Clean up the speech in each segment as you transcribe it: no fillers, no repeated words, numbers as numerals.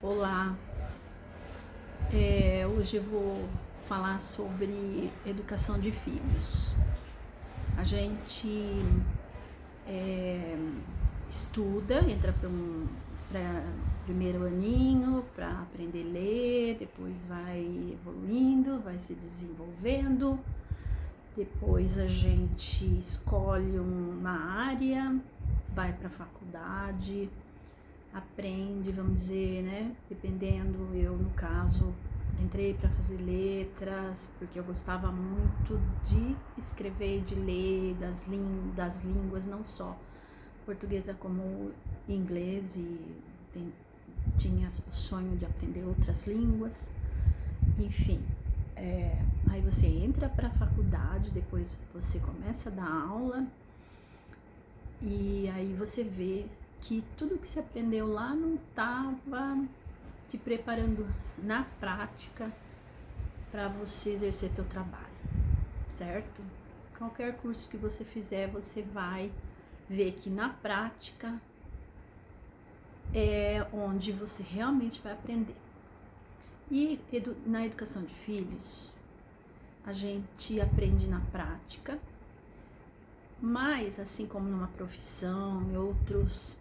Olá, hoje eu vou falar sobre educação de filhos. A gente estuda, entra para primeiro aninho para aprender a ler, depois vai evoluindo, vai se desenvolvendo, depois a gente escolhe uma área, vai para a faculdade, aprende, vamos dizer, né? Dependendo, eu no caso entrei para fazer letras porque eu gostava muito de escrever, de ler, das línguas, não só portuguesa como inglês, e tinha o sonho de aprender outras línguas, enfim. Aí você entra para a faculdade, depois você começa a dar aula e aí você vê que tudo que você aprendeu lá não estava te preparando na prática para você exercer teu trabalho, certo? Qualquer curso que você fizer, você vai ver que na prática é onde você realmente vai aprender. E na educação de filhos, a gente aprende na prática, mas assim como numa profissão, em outros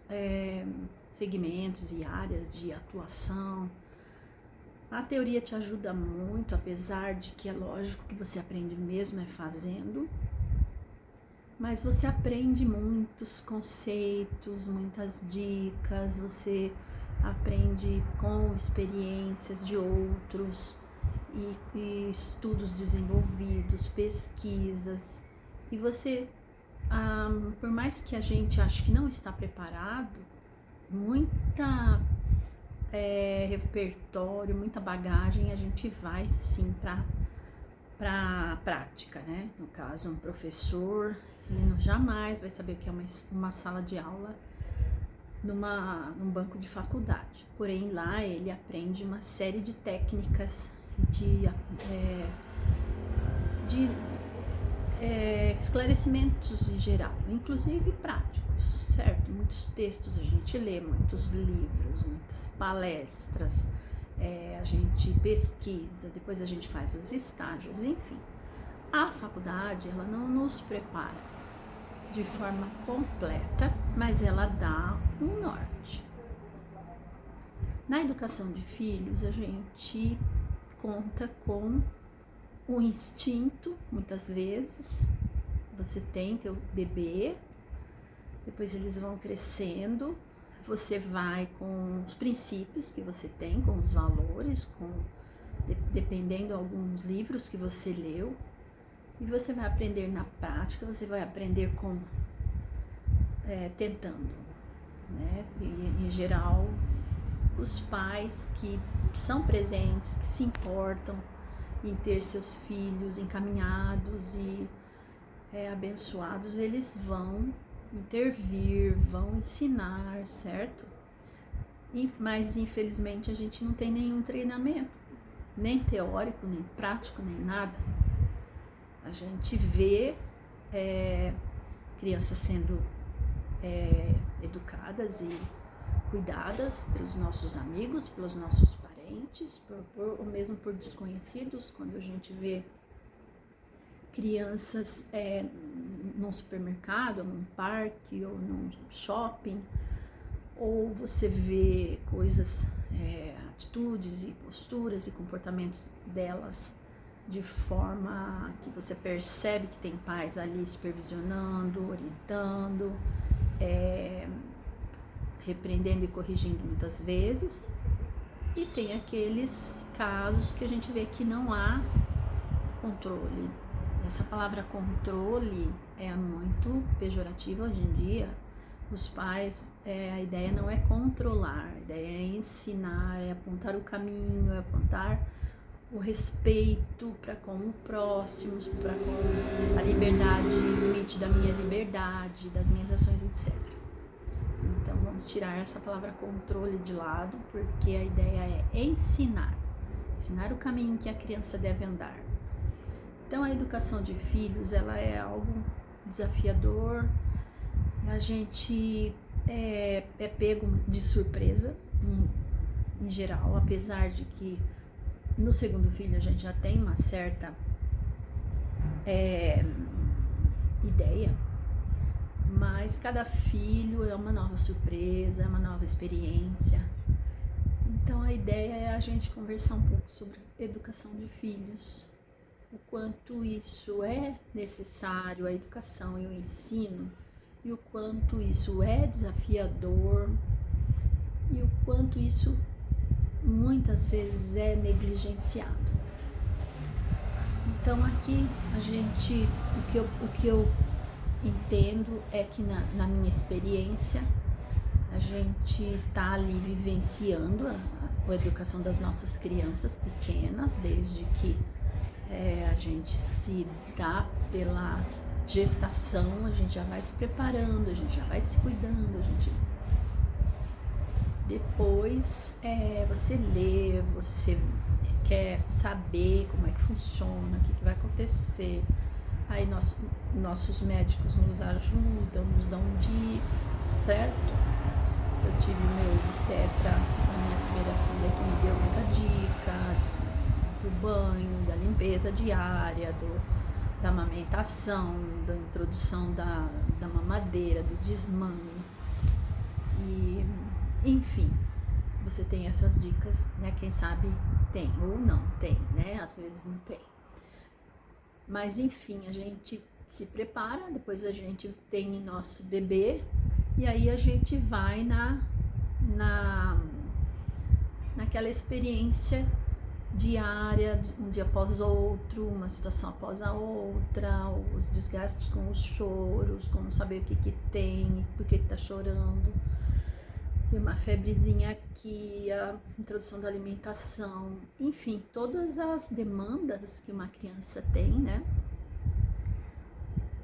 segmentos e áreas de atuação, a teoria te ajuda muito, apesar de que é lógico que você aprende mesmo fazendo, mas você aprende muitos conceitos, muitas dicas, você aprende com experiências de outros e estudos desenvolvidos, pesquisas, e você, por mais que a gente ache que não está preparado, muita repertório, muita bagagem a gente vai sim para a prática, né? No caso, um professor, ele jamais vai saber o que é uma sala de aula num banco de faculdade. Porém, lá ele aprende uma série de técnicas de esclarecimentos em geral, inclusive práticos, certo? Muitos textos a gente lê, muitos livros, muitas palestras, a gente pesquisa, depois a gente faz os estágios, enfim. A faculdade, ela não nos prepara de forma completa, mas ela dá um norte. Na educação de filhos, a gente conta com o instinto, muitas vezes. Você tem teu bebê, depois eles vão crescendo, você vai com os princípios que você tem, com os valores, dependendo de alguns livros que você leu, e você vai aprender na prática, você vai aprender tentando, né? E, em geral, os pais que são presentes, que se importam em ter seus filhos encaminhados e abençoados, eles vão intervir, vão ensinar, certo? Mas infelizmente a gente não tem nenhum treinamento, nem teórico, nem prático, nem nada. A gente vê crianças sendo educadas e cuidadas pelos nossos amigos, pelos nossos parentes, ou mesmo por desconhecidos. Quando a gente vê crianças num supermercado, num parque ou num shopping, ou você vê coisas, atitudes e posturas e comportamentos delas de forma que você percebe que tem pais ali supervisionando, orientando, repreendendo e corrigindo muitas vezes, e tem aqueles casos que a gente vê que não há controle. Essa palavra controle é muito pejorativa hoje em dia. Os pais, a ideia não é controlar, a ideia é ensinar, é apontar o caminho, é apontar o respeito para com o próximo, para com a liberdade, o limite da minha liberdade, das minhas ações, etc. Então vamos tirar essa palavra controle de lado, porque a ideia é ensinar o caminho que a criança deve andar. Então a educação de filhos, ela é algo desafiador, a gente é pego de surpresa em geral, apesar de que no segundo filho a gente já tem uma certa ideia, mas cada filho é uma nova surpresa, é uma nova experiência. Então a ideia é a gente conversar um pouco sobre educação de filhos, o quanto isso é necessário, a educação e o ensino, e o quanto isso é desafiador, e o quanto isso muitas vezes é negligenciado. Então aqui a gente, o que eu entendo é que na minha experiência a gente tá ali vivenciando a educação das nossas crianças pequenas, desde que a gente se dá pela gestação, a gente já vai se preparando, a gente já vai se cuidando, a gente... Depois você lê, você quer saber como é que funciona, o que vai acontecer. Aí nossos médicos nos ajudam, nos dão dicas, certo? Eu tive meu obstetra, a minha primeira filha, que me deu muita dica do banho, da limpeza diária, da amamentação, da introdução da mamadeira, do desmame. E, enfim, você tem essas dicas, né? Quem sabe tem ou não tem, né? Às vezes não tem. Mas, enfim, a gente se prepara, depois a gente tem nosso bebê, e aí a gente vai naquela experiência diária, um dia após outro, uma situação após a outra, os desgastes com os choros, com não saber o que tem, por que tá chorando, e uma febrezinha aqui, a introdução da alimentação, enfim, todas as demandas que uma criança tem, né?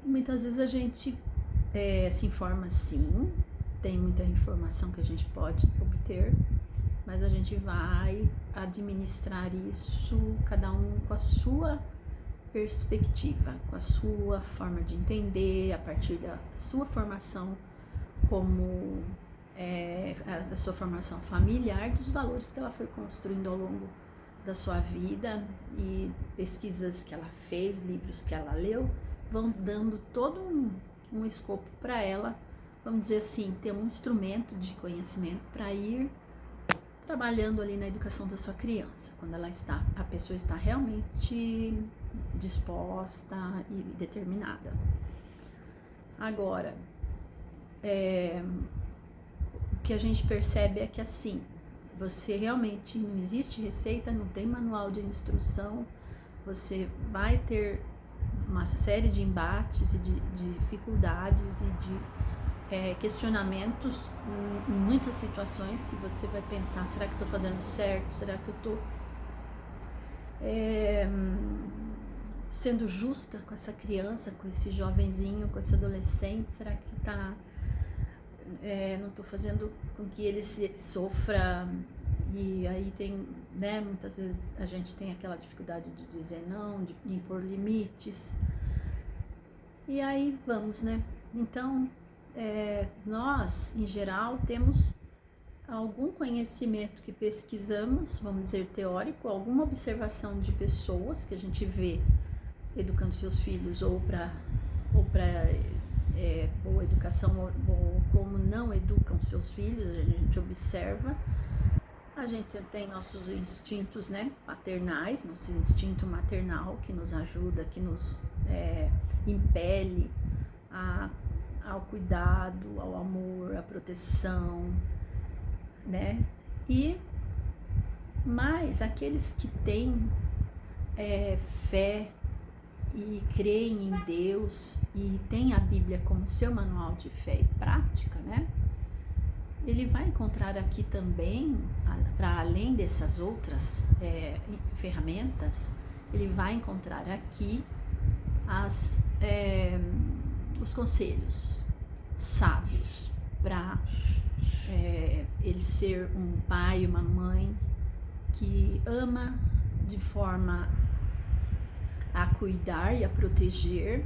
Muitas vezes a gente se informa sim, tem muita informação que a gente pode obter, mas a gente vai administrar isso, cada um com a sua perspectiva, com a sua forma de entender, a partir da sua formação como da sua formação familiar, dos valores que ela foi construindo ao longo da sua vida, e pesquisas que ela fez, livros que ela leu, vão dando todo um escopo para ela, vamos dizer assim, ter um instrumento de conhecimento para ir trabalhando ali na educação da sua criança, quando a pessoa está realmente disposta e determinada. Agora, o que a gente percebe é que assim, você realmente, não existe receita, não tem manual de instrução, você vai ter uma série de embates e de dificuldades e de questionamentos em muitas situações, que você vai pensar, será que eu estou fazendo certo? Será que eu estou sendo justa com essa criança, com esse jovenzinho, com esse adolescente? Será que não estou fazendo com que ele sofra? E aí tem, né, muitas vezes a gente tem aquela dificuldade de dizer não, de impor limites. E aí vamos, né? Então, nós, em geral, temos algum conhecimento que pesquisamos, vamos dizer, teórico, alguma observação de pessoas que a gente vê educando seus filhos ou para boa educação, ou como não educam seus filhos, a gente observa. A gente tem nossos instintos, né, paternais, nosso instinto maternal que nos ajuda, que nos impele ao cuidado, ao amor, à proteção, né? Mas aqueles que têm fé e creem em Deus e têm a Bíblia como seu manual de fé e prática, né? Ele vai encontrar aqui também, para além dessas outras ferramentas, ele vai encontrar aqui os conselhos sábios para ele ser um pai, uma mãe que ama de forma a cuidar e a proteger,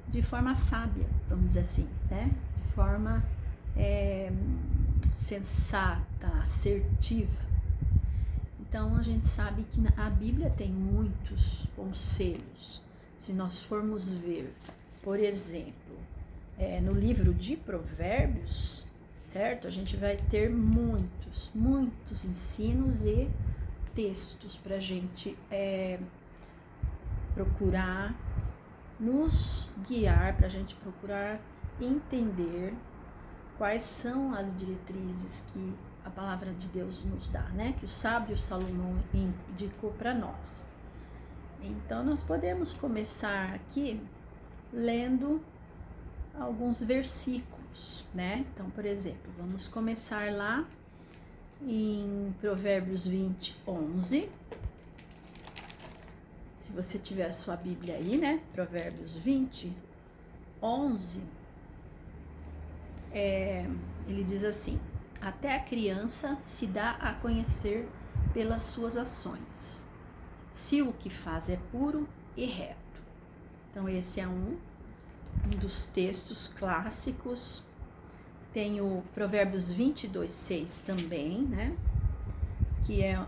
de forma sábia, vamos dizer assim, né? De forma sensata, assertiva. Então a gente sabe que a Bíblia tem muitos conselhos. Se nós formos ver, por exemplo, no livro de Provérbios, certo? A gente vai ter muitos ensinos e textos para a gente procurar nos guiar, para a gente procurar entender quais são as diretrizes que a palavra de Deus nos dá, né? Que o sábio Salomão indicou para nós. Então, nós podemos começar aqui lendo alguns versículos, né? Então, por exemplo, vamos começar lá em Provérbios 20, 11. Se você tiver a sua Bíblia aí, né? Provérbios 20, 11. Ele diz assim: até a criança se dá a conhecer pelas suas ações, se o que faz é puro e reto. Então, esse é um dos textos clássicos. Tem o Provérbios 22, 6 também, né? Que é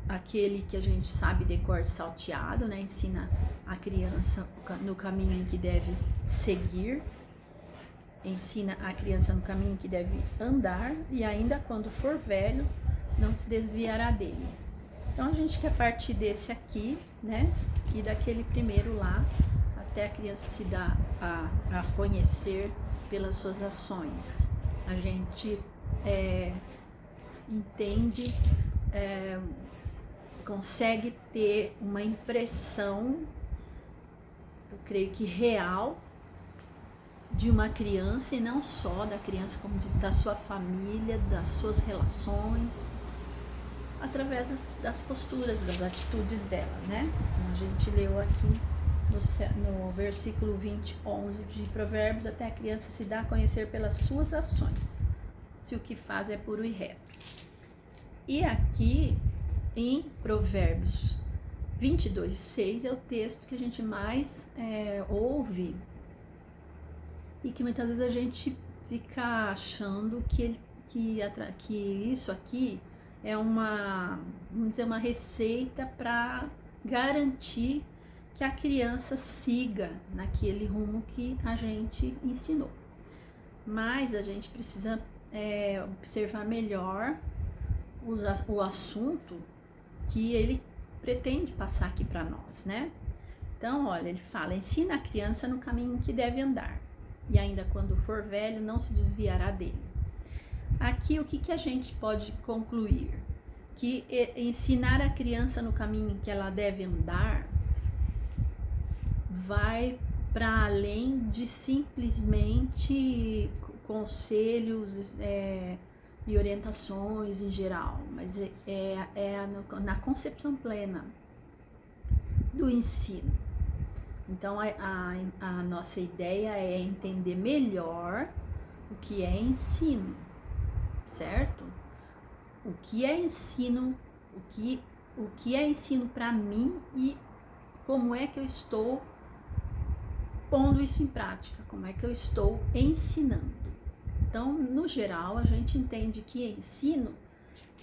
aquele que a gente sabe de cor salteado, né? Ensina a criança no caminho em que deve seguir. Ensina a criança no caminho que deve andar, e ainda quando for velho, não se desviará dele. Então, a gente quer partir desse aqui, né? E daquele primeiro lá, até a criança se dar a conhecer pelas suas ações. A gente entende, consegue ter uma impressão, eu creio que real, de uma criança, e não só da criança, como da sua família, das suas relações, através das posturas, das atitudes dela, né? A gente leu aqui no versículo 20, 11 de Provérbios: até a criança se dá a conhecer pelas suas ações, se o que faz é puro e reto. E aqui em Provérbios 22, 6 é o texto que a gente mais ouve, e que muitas vezes a gente fica achando que isso aqui é vamos dizer, uma receita para garantir que a criança siga naquele rumo que a gente ensinou. Mas a gente precisa observar melhor o assunto que ele pretende passar aqui para nós, né? Então, olha, ele fala: ensina a criança no caminho que deve andar, e ainda quando for velho, não se desviará dele. Aqui, o que a gente pode concluir? Que ensinar a criança no caminho que ela deve andar vai para além de simplesmente conselhos e orientações em geral, mas na concepção plena do ensino. Então, a nossa ideia é entender melhor o que é ensino, certo? O que é ensino, o que é ensino para mim, e como é que eu estou pondo isso em prática, como é que eu estou ensinando. Então, no geral, a gente entende que ensino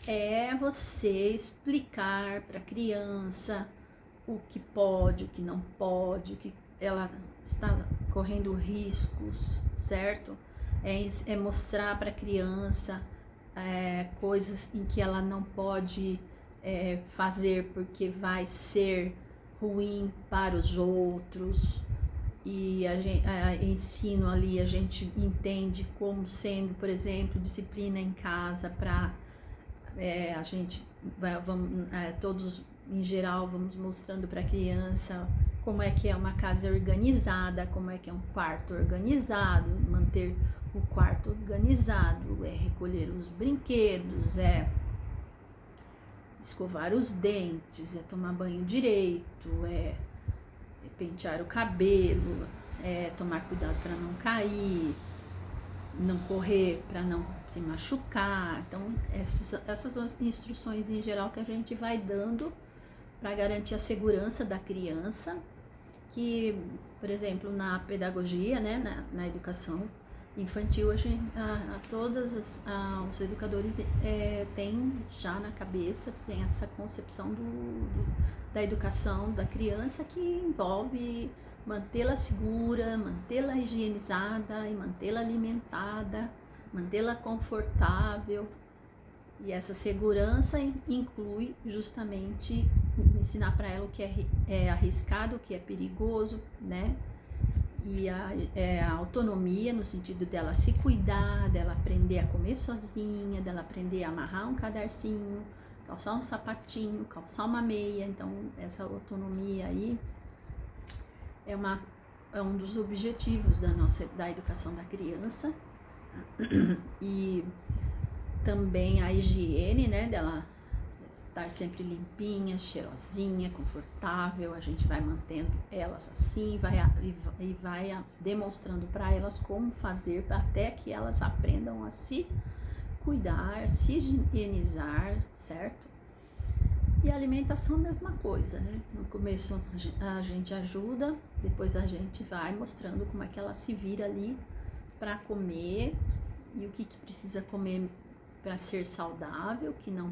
é você explicar para a criança o que pode, o que não pode, o que ela está correndo riscos, certo? É mostrar para a criança coisas em que ela não pode fazer porque vai ser ruim para os outros. E ensino ali a gente entende como sendo, por exemplo, disciplina em casa para a gente todos em geral vamos mostrando para a criança como é que é uma casa organizada, como é que é um quarto organizado, manter o quarto organizado, recolher os brinquedos, escovar os dentes, tomar banho direito, pentear o cabelo, tomar cuidado para não cair, não correr para não se machucar. Então, essas são as instruções em geral que a gente vai dando para garantir a segurança da criança, que, por exemplo, na pedagogia, né, na educação, infantil, todas os educadores têm já na cabeça, tem essa concepção da educação da criança, que envolve mantê-la segura, mantê-la higienizada e mantê-la alimentada, mantê-la confortável. E essa segurança inclui justamente ensinar para ela o que é arriscado, o que é perigoso, né? E a autonomia, no sentido dela se cuidar, dela aprender a comer sozinha, dela aprender a amarrar um cadarcinho, calçar um sapatinho, calçar uma meia. Então, essa autonomia aí é um dos objetivos da educação da criança. E também a higiene, né, dela estar sempre limpinha, cheirosinha, confortável. A gente vai mantendo elas assim, vai demonstrando para elas como fazer, até que elas aprendam a se cuidar, se higienizar, certo? E a alimentação, mesma coisa, né? No começo a gente ajuda, depois a gente vai mostrando como é que ela se vira ali para comer e o que precisa comer para ser saudável, que não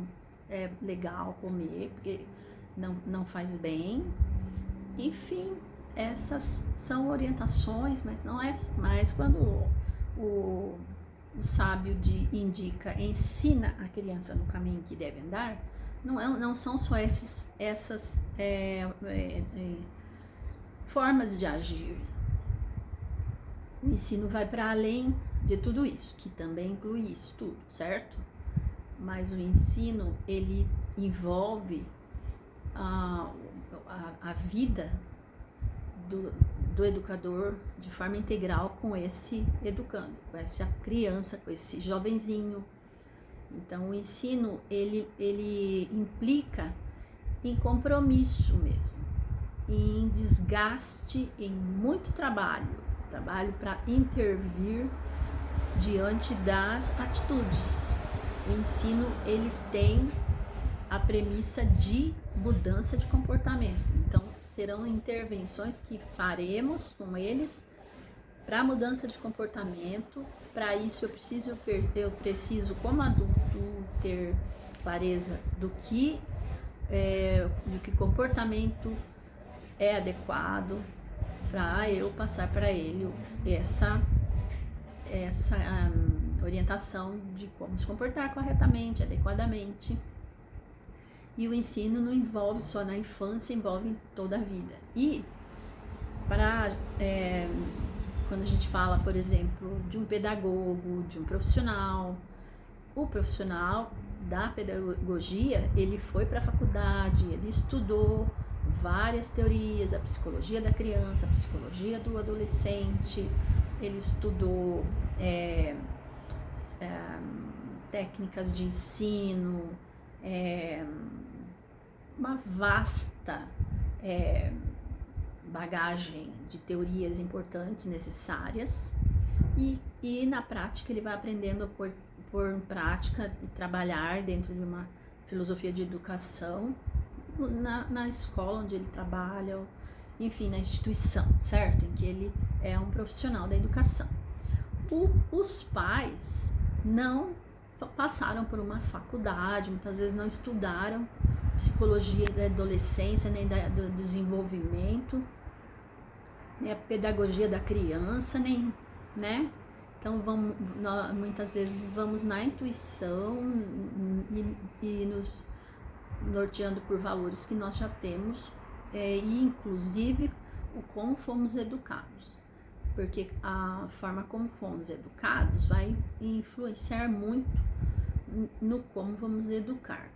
é legal comer, porque não faz bem. Enfim, essas são orientações, mas não é mais quando o sábio indica, ensina a criança no caminho que deve andar. Não são só essas formas de agir. O ensino vai para além de tudo isso, que também inclui isso tudo, certo? Mas o ensino, ele envolve a vida do educador de forma integral com esse educando, com essa criança, com esse jovenzinho. Então, o ensino, ele implica em compromisso mesmo, em desgaste, em muito trabalho para intervir diante das atitudes. O ensino, ele tem a premissa de mudança de comportamento. Então, serão intervenções que faremos com eles para mudança de comportamento. Para isso, eu preciso, como adulto, ter clareza do que comportamento é adequado para eu passar para ele essa orientação de como se comportar corretamente, adequadamente. E o ensino não envolve só na infância, envolve em toda a vida. E quando a gente fala, por exemplo, de um pedagogo, de um profissional, o profissional da pedagogia, ele foi para a faculdade, ele estudou várias teorias, a psicologia da criança, a psicologia do adolescente, ele estudou técnicas de ensino, uma vasta bagagem de teorias importantes, necessárias, e na prática ele vai aprendendo a pôr em prática e trabalhar dentro de uma filosofia de educação na escola onde ele trabalha, enfim, na instituição, certo? Em que ele é um profissional da educação. Os pais não passaram por uma faculdade, muitas vezes não estudaram psicologia da adolescência, nem do desenvolvimento, nem a pedagogia da criança, nem, né? Então, muitas vezes vamos na intuição e nos norteando por valores que nós já temos, e inclusive o como fomos educados, porque a forma como fomos educados vai influenciar muito no como vamos educar.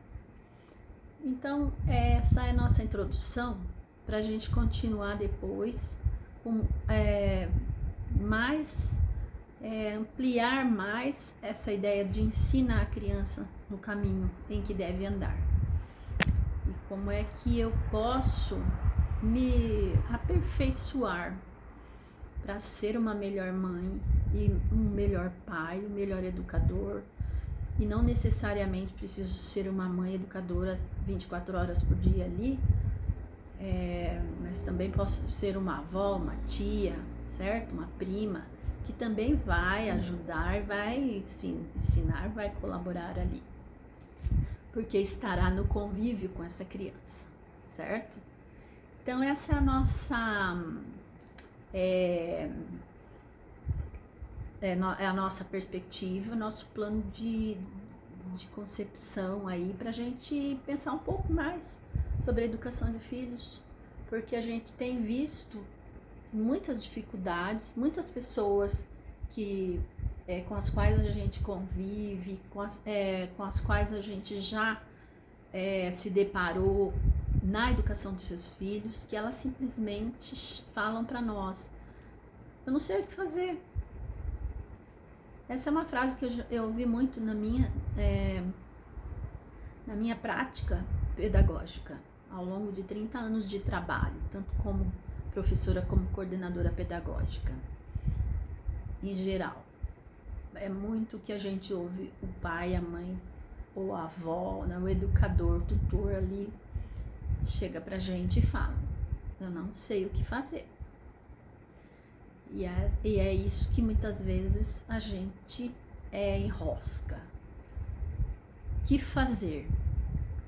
Então, essa é a nossa introdução para a gente continuar depois com ampliar mais essa ideia de ensinar a criança no caminho em que deve andar. E como é que eu posso me aperfeiçoar para ser uma melhor mãe e um melhor pai, um melhor educador. E não necessariamente preciso ser uma mãe educadora 24 horas por dia ali, mas também posso ser uma avó, uma tia, certo? Uma prima, que também vai ajudar, vai sim, ensinar, vai colaborar ali, porque estará no convívio com essa criança, certo? Então essa é a nossa é a nossa perspectiva, nosso plano de concepção aí, para a gente pensar um pouco mais sobre a educação de filhos, porque a gente tem visto muitas dificuldades, muitas pessoas que com as quais a gente convive, com as quais a gente já se deparou na educação dos seus filhos, que elas simplesmente falam para nós: eu não sei o que fazer. Essa é uma frase que eu ouvi muito na minha prática pedagógica, ao longo de 30 anos de trabalho, tanto como professora como coordenadora pedagógica, em geral. É muito que a gente ouve o pai, a mãe, ou a avó, né, o educador, o tutor ali, chega pra gente e fala: eu não sei o que fazer. E é isso que muitas vezes a gente enrosca. O que fazer?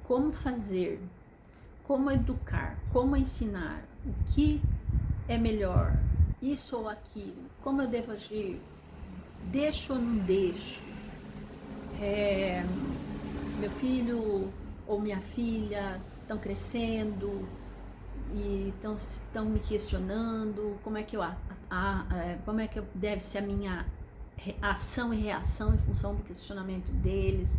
Como fazer? Como educar? Como ensinar? O que é melhor? Isso ou aquilo? Como eu devo agir? Deixo ou não deixo? Meu filho ou minha filha estão crescendo e estão me questionando como é que deve ser a minha ação e reação em função do questionamento deles,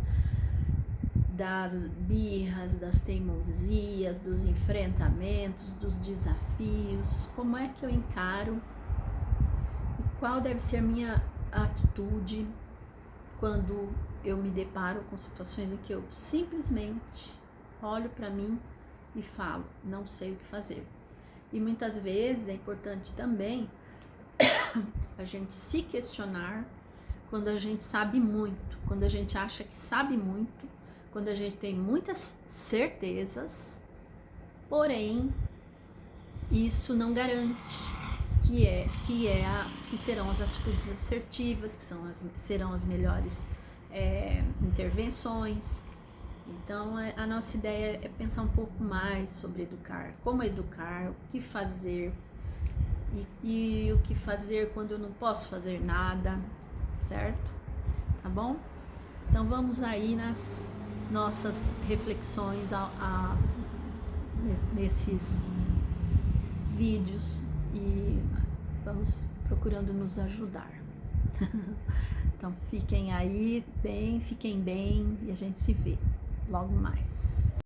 das birras, das teimosias, dos enfrentamentos, dos desafios. Como é que eu encaro e qual deve ser a minha atitude quando eu me deparo com situações em que eu simplesmente olho para mim e falo: não sei o que fazer. E muitas vezes é importante também a gente se questionar quando a gente sabe muito, quando a gente acha que sabe muito, quando a gente tem muitas certezas, porém isso não garante que serão as atitudes assertivas, que serão as melhores intervenções. Então a nossa ideia é pensar um pouco mais sobre educar, como educar, o que fazer e o que fazer quando eu não posso fazer nada, certo? Tá bom? Então vamos aí nas nossas reflexões nesses vídeos e vamos procurando nos ajudar. Então fiquem bem e a gente se vê logo mais.